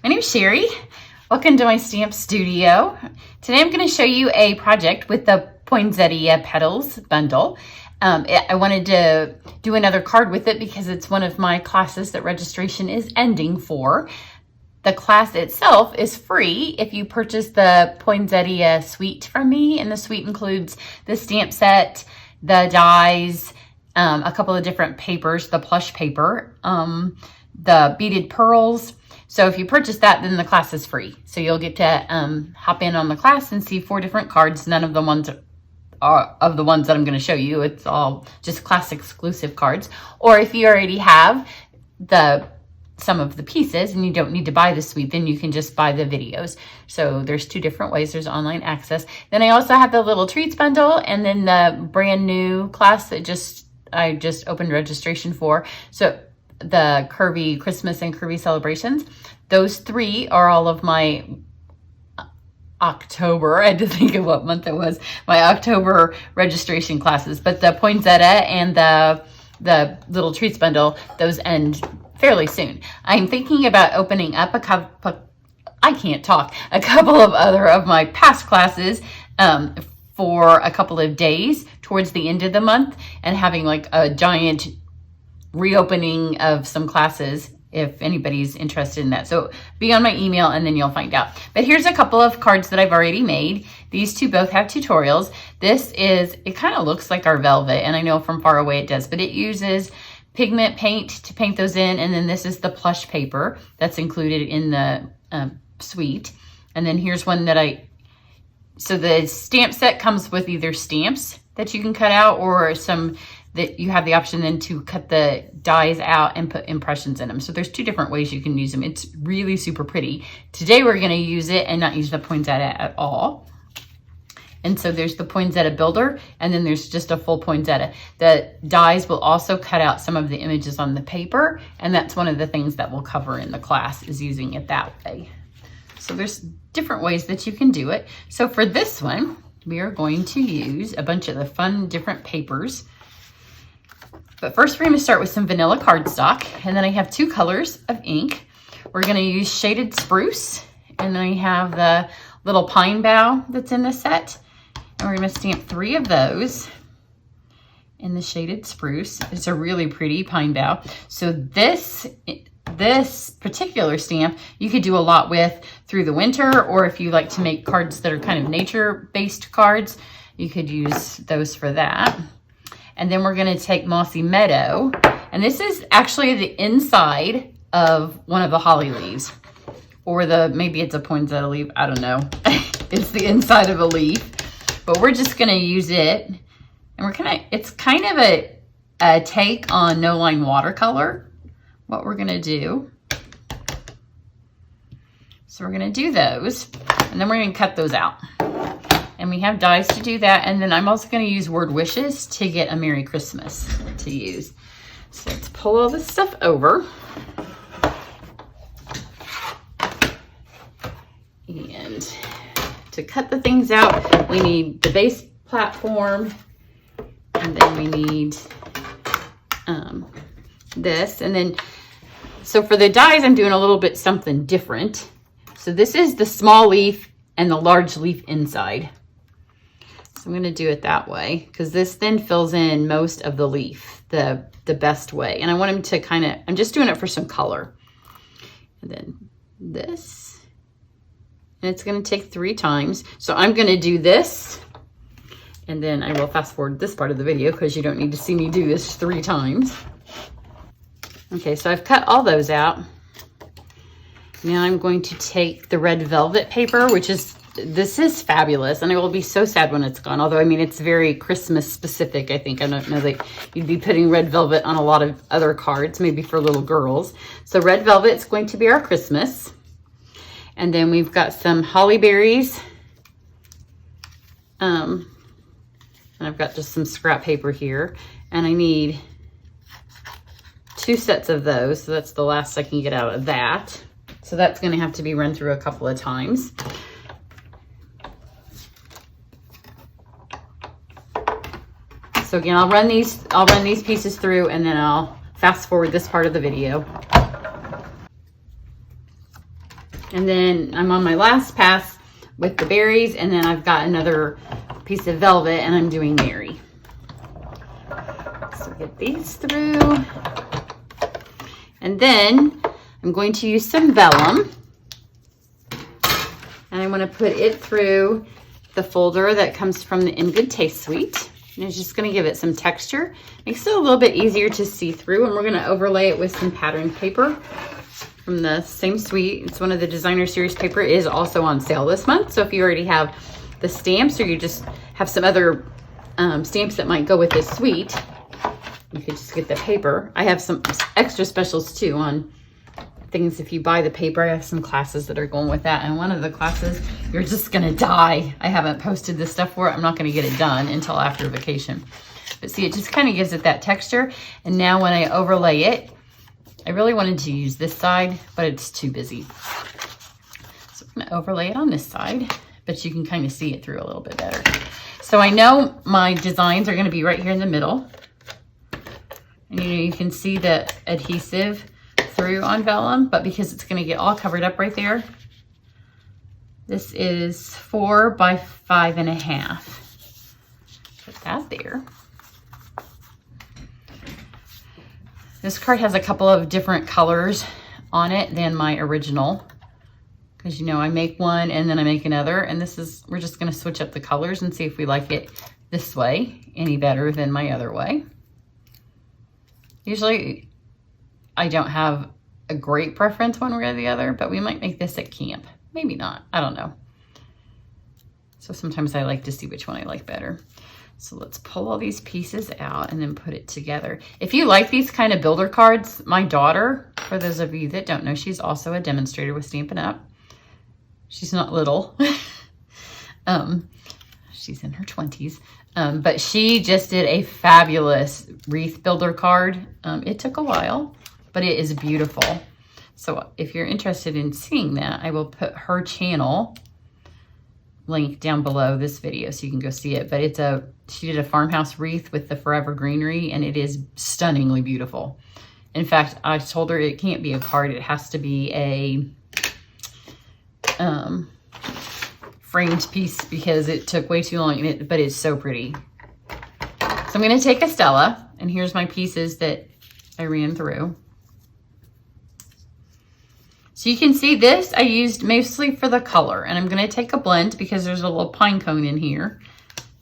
My name is Cheri. Welcome to my stamp studio. Today I'm going to show you a project with the Poinsettia Petals bundle. I wanted to do another card with it because it's one of my classes that registration is ending for. The class itself is free if you purchase the Poinsettia suite from me, and the suite includes the stamp set, the dies, a couple of different papers, the plush paper, the beaded pearls. So if you purchase that, then the class is free. So you'll get to hop in on the class and see 4 different cards. None of the ones are of the ones that I'm going to show you. It's all just class exclusive cards. Or if you already have some of the pieces and you don't need to buy the suite, then you can just buy the videos. So there's 2 different ways. There's online access. Then I also have the little treats bundle, and then the brand new class that I just opened registration for. So the Curvy Christmas and Curvy Celebrations. Those 3 are all of my October, I had to think of what month it was, my October registration classes. But the Poinsettia and the little treats bundle, those end fairly soon. I'm thinking about opening up a couple of other of my past classes for a couple of days towards the end of the month, and having like a giant reopening of some classes if anybody's interested in that. So be on my email and then you'll find out. But here's a couple of cards that I've already made. These 2 both have tutorials. It kind of looks like our velvet, and I know from far away it does, but it uses pigment paint to paint those in. And then this is the plush paper that's included in the suite. And then here's one so the stamp set comes with either stamps that you can cut out, or some that you have the option then to cut the dies out and put impressions in them. So there's 2 different ways you can use them. It's really super pretty. Today we're going to use it and not use the poinsettia at all. And so there's the poinsettia builder, and then there's just a full poinsettia. The dies will also cut out some of the images on the paper, and that's one of the things that we'll cover in the class, is using it that way. So there's different ways that you can do it. So for this one, we are going to use a bunch of the fun different papers. But first we're going to start with some vanilla cardstock, and then I have 2 colors of ink. We're going to use shaded spruce, and then I have the little pine bough that's in the set, and we're going to stamp 3 of those in the shaded spruce. It's a really pretty pine bough. So this particular stamp you could do a lot with through the winter, or if you like to make cards that are kind of nature-based cards, you could use those for that. And then we're going to take Mossy Meadow, and this is actually the inside of one of the holly leaves, or maybe it's a poinsettia leaf, I don't know. It's the inside of a leaf, but we're just going to use it, and it's kind of a take on No Line watercolor, what we're going to do. So we're going to do those, and then we're going to cut those out. And we have dies to do that. And then I'm also going to use Word Wishes to get a Merry Christmas to use. So let's pull all this stuff over. And to cut the things out, we need the base platform. And then we need this. And then, so for the dies, I'm doing a little bit something different. So this is the small leaf and the large leaf inside. So I'm going to do it that way, because this then fills in most of the leaf the best way. And I want him to I'm just doing it for some color. And then this, and it's going to take 3 times. So I'm going to do this, and then I will fast forward this part of the video because you don't need to see me do this 3 times. Okay, so I've cut all those out. Now I'm going to take the red velvet paper, this is fabulous, and I will be so sad when it's gone. Although, I mean, it's very Christmas specific, I think. I don't know that you'd be putting red velvet on a lot of other cards, maybe for little girls. So red velvet is going to be our Christmas. And then we've got some holly berries. And I've got just some scrap paper here. And I need 2 sets of those. So that's the last I can get out of that. So that's going to have to be run through a couple of times. So again, I'll run these pieces through, and then I'll fast forward this part of the video. And then I'm on my last pass with the berries, and then I've got another piece of velvet and I'm doing Mary. So get these through. And then I'm going to use some vellum. And I want to put it through the folder that comes from the In Good Taste suite. And it's just going to give it some texture. Makes it a little bit easier to see through. And we're going to overlay it with some patterned paper from the same suite. It's one of the designer series paper. It is also on sale this month. So if you already have the stamps, or you just have some other stamps that might go with this suite, you could just get the paper. I have some extra specials too on things. If you buy the paper, I have some classes that are going with that. And one of the classes, you're just gonna die. I haven't posted this stuff for it. I'm not gonna get it done until after vacation. But see, it just kind of gives it that texture. And now when I overlay it, I really wanted to use this side, but it's too busy. So I'm gonna overlay it on this side, but you can kind of see it through a little bit better. So I know my designs are gonna be right here in the middle. And you can see the adhesive through on vellum, but because it's gonna get all covered up right there, this is 4 by 5.5. Put that there. This card has a couple of different colors on it than my original, because you know I make one and then I make another, and this is, we're just gonna switch up the colors and see if we like it this way any better than my other way. Usually I don't have a great preference one way or the other, but we might make this at camp. Maybe not, I don't know. So sometimes I like to see which one I like better. So let's pull all these pieces out and then put it together. If you like these kind of builder cards, my daughter, for those of you that don't know, she's also a demonstrator with Stampin' Up. She's not little. She's in her 20s. But she just did a fabulous wreath builder card. It took a while, but it is beautiful. So if you're interested in seeing that, I will put her channel link down below this video so you can go see it. But it's she did a farmhouse wreath with the forever greenery, and it is stunningly beautiful. In fact, I told her it can't be a card, it has to be a framed piece because it took way too long, but it's so pretty. So I'm going to take a Stella, and here's my pieces that I ran through. So you can see this I used mostly for the color, and I'm going to take a blend because there's a little pine cone in here,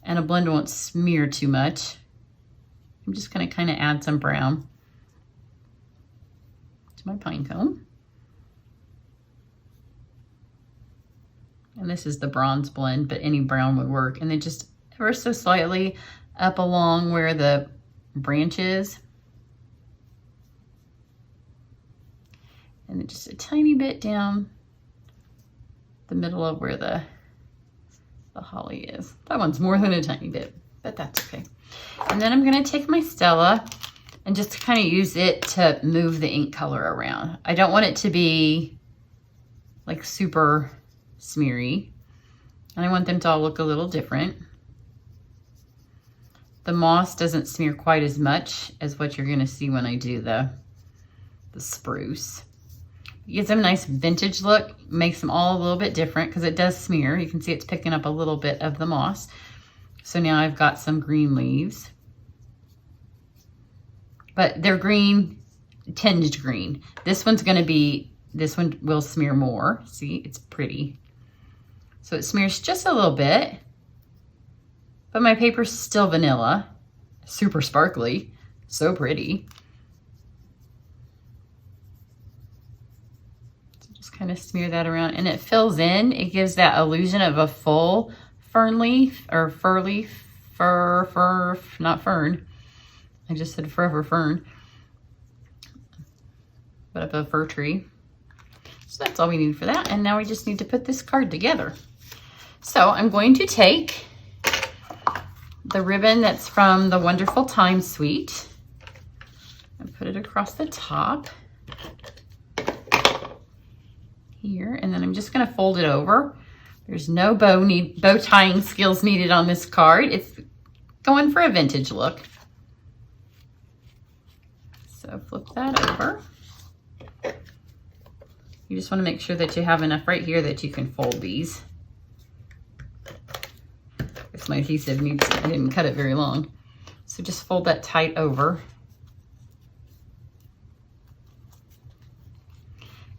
and a blend won't smear too much. I'm just going to kind of add some brown to my pine cone. And this is the bronze blend, but any brown would work. And then just ever so slightly up along where the branch is. And then just a tiny bit down the middle of where the holly is. That one's more than a tiny bit, but that's okay. And then I'm gonna take my Stella and just kind of use it to move the ink color around. I don't want it to be like super smeary, and I want them to all look a little different. The moss doesn't smear quite as much as what you're gonna see when I do the spruce. It gives them a nice vintage look, makes them all a little bit different because it does smear. You can see it's picking up a little bit of the moss. So now I've got some green leaves, but they're green, tinged green. This one will smear more. See, it's pretty. So it smears just a little bit, but my paper's still vanilla, super sparkly, so pretty. Kind of smear that around, and it fills in. It gives that illusion of a full fern leaf or fir leaf, not fern. I just said forever fern, but of a fir tree. So that's all we need for that. And now we just need to put this card together. So I'm going to take the ribbon that's from the Wonderful Time Suite and put it across the top here, and then I'm just going to fold it over. There's no bow tying skills needed on this card. It's going for a vintage look. So flip that over. You just want to make sure that you have enough right here that you can fold these. If my adhesive needs, I didn't cut it very long. So just fold that tight over.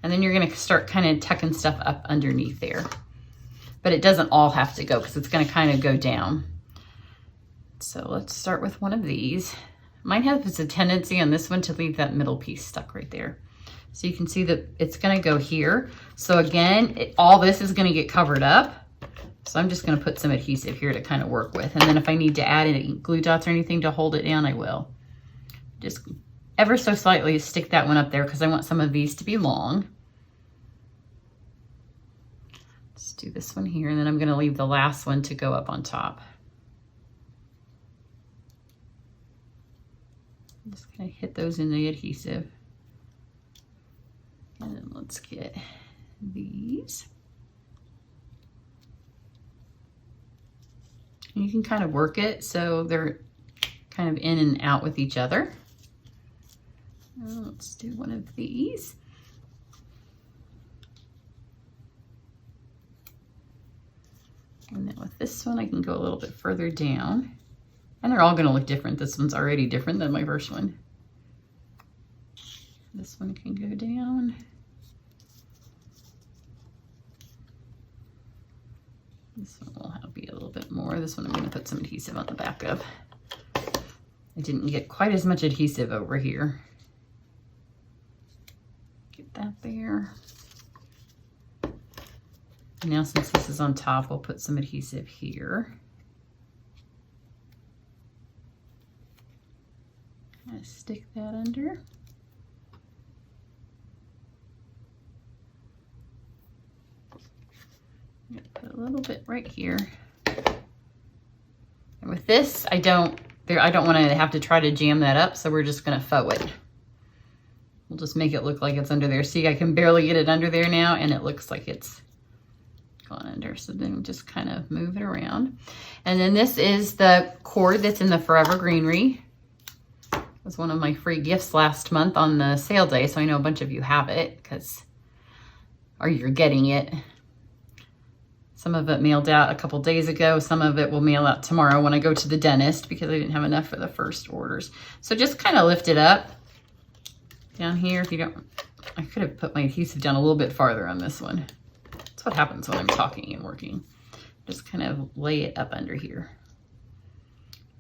And then you're going to start kind of tucking stuff up underneath there. But it doesn't all have to go because it's going to kind of go down. So let's start with one of these. Mine has a tendency on this one to leave that middle piece stuck right there. So you can see that it's going to go here. So again, all this is going to get covered up. So I'm just going to put some adhesive here to kind of work with. And then if I need to add any glue dots or anything to hold it down, I will. Just ever so slightly stick that one up there because I want some of these to be long. Let's do this one here, and then I'm going to leave the last one to go up on top. I'm just going to hit those in the adhesive. And then let's get these. And you can kind of work it so they're kind of in and out with each other. Let's do one of these. And then with this one, I can go a little bit further down. And they're all going to look different. This one's already different than my first one. This one can go down. This one will have be a little bit more. This one I'm going to put some adhesive on the back of. I didn't get quite as much adhesive over here. Get that there. Now since this is on top, we'll put some adhesive here. Kind of stick that under. Put a little bit right here. And with this, I don't want to have to try to jam that up, so we're just going to faux it. We'll just make it look like it's under there. See, I can barely get it under there now, and it looks like it's gone under. So then just kind of move it around. And then this is the cord that's in the Forever Greenery. It was one of my free gifts last month on the sale day, so I know a bunch of you have it, or you're getting it. Some of it mailed out a couple days ago. Some of it will mail out tomorrow when I go to the dentist because I didn't have enough for the first orders. So just kind of lift it up down here. If you don't, I could have put my adhesive down a little bit farther on this one. That's what happens when I'm talking and working. Just kind of lay it up under here.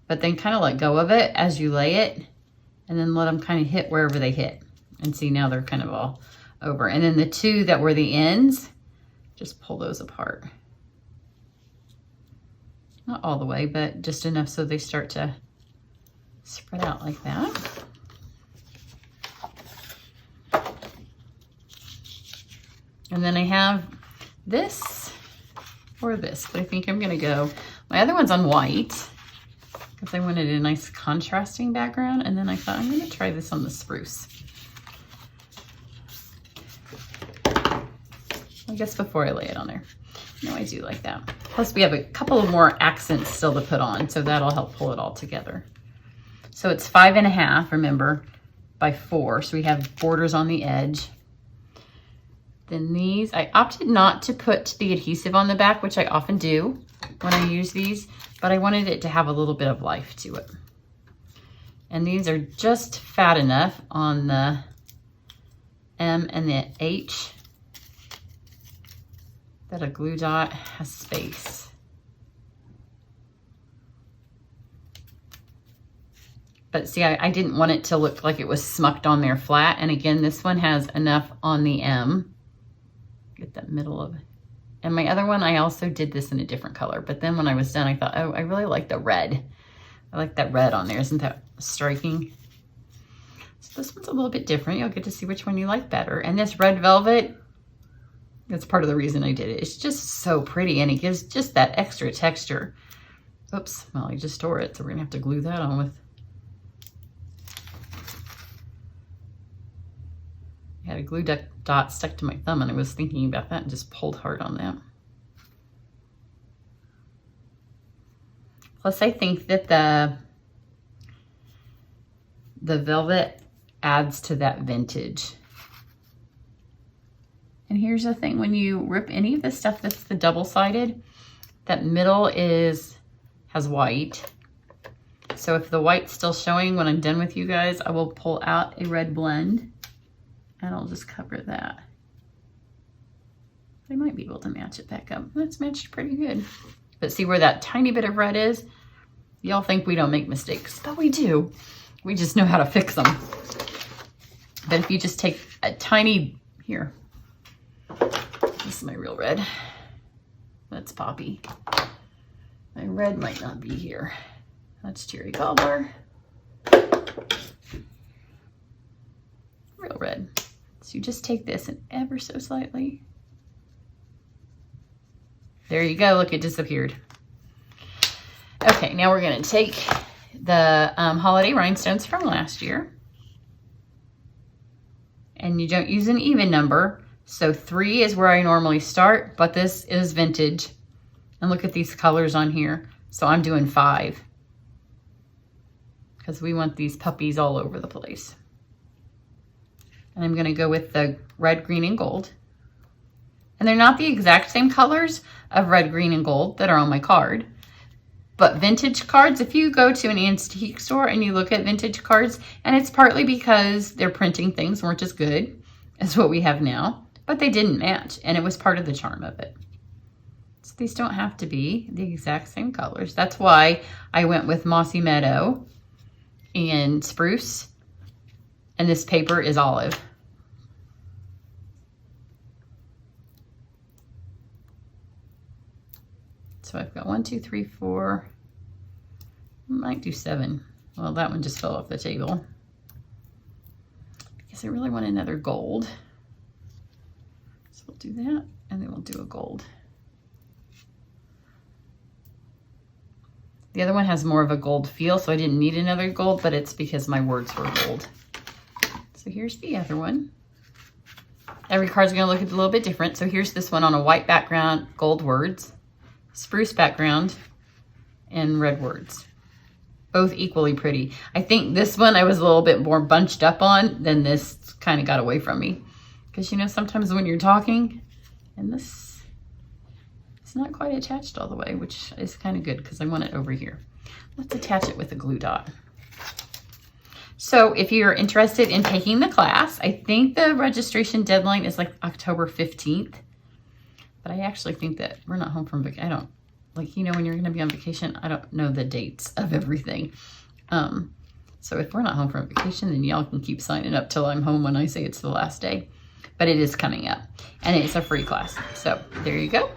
But then kind of let go of it as you lay it, and then let them kind of hit wherever they hit. And see, now they're kind of all over. And then the two that were the ends, just pull those apart. Not all the way, but just enough so they start to spread out like that. And then I have this or this, but I think I'm gonna go, my other one's on white because I wanted a nice contrasting background, and then I thought I'm gonna try this on the spruce. I guess before I lay it on there. No, I do like that. Plus we have a couple of more accents still to put on, so that'll help pull it all together. So it's 5.5, remember, by 4. So we have borders on the edge. Then these, I opted not to put the adhesive on the back, which I often do when I use these, but I wanted it to have a little bit of life to it. And these are just fat enough on the M and the H that a glue dot has space. But see, I didn't want it to look like it was smucked on there flat. And again, this one has enough on the M. Get that middle of it. And my other one, I also did this in a different color. But then when I was done, I thought, oh, I really like the red. I like that red on there. Isn't that striking? So this one's a little bit different. You'll get to see which one you like better. And this red velvet, that's part of the reason I did it. It's just so pretty, and it gives just that extra texture. Oops, well, I just tore it, so we're gonna have to glue that on with. I had a glue dot stuck to my thumb, and I was thinking about that and just pulled hard on that. Plus, I think that the velvet adds to that vintage. And here's the thing, when you rip any of the stuff that's the double-sided, that middle has white. So if the white's still showing when I'm done with you guys, I will pull out a red blend and I'll just cover that. I might be able to match it back up. That's matched pretty good. But see where that tiny bit of red is? Y'all think we don't make mistakes, but we do. We just know how to fix them. But if you just take a tiny, here, this is my real red. That's Poppy. My red might not be here. That's Cheri Cobbler. Real red. So you just take this and ever so slightly. There you go, look, it disappeared. Okay, now we're gonna take the holiday rhinestones from last year. And you don't use an even number. So 3 is where I normally start, but this is vintage. And look at these colors on here. So I'm doing 5. Because we want these puppies all over the place. And I'm gonna go with the red, green, and gold. And they're not the exact same colors of red, green, and gold that are on my card. But vintage cards, if you go to an antique store and you look at vintage cards, and it's partly because their printing things weren't as good as what we have now, but they didn't match, and it was part of the charm of it. So these don't have to be the exact same colors. That's why I went with Mossy Meadow and Spruce, and this paper is olive. So I've got 1, 2, 3, 4, I might do 7. Well, that one just fell off the table because I really want another gold. So we'll do that, and then we'll do a gold. The other one has more of a gold feel, so I didn't need another gold, but it's because my words were gold. So here's the other one. Every card's gonna look a little bit different. So here's this one on a white background, gold words. Spruce background, and red words. Both equally pretty. I think this one I was a little bit more bunched up on, than this kind of got away from me. Because you know, sometimes when you're talking, and this, it's not quite attached all the way, which is kind of good because I want it over here. Let's attach it with a glue dot. So if you're interested in taking the class, I think the registration deadline is like October 15th. But I actually think that we're not home from vacation. I don't, like, you know, when you're going to be on vacation, I don't know the dates of everything. So if we're not home from vacation, then y'all can keep signing up till I'm home when I say it's the last day. But it is coming up, and it's a free class. So there you go.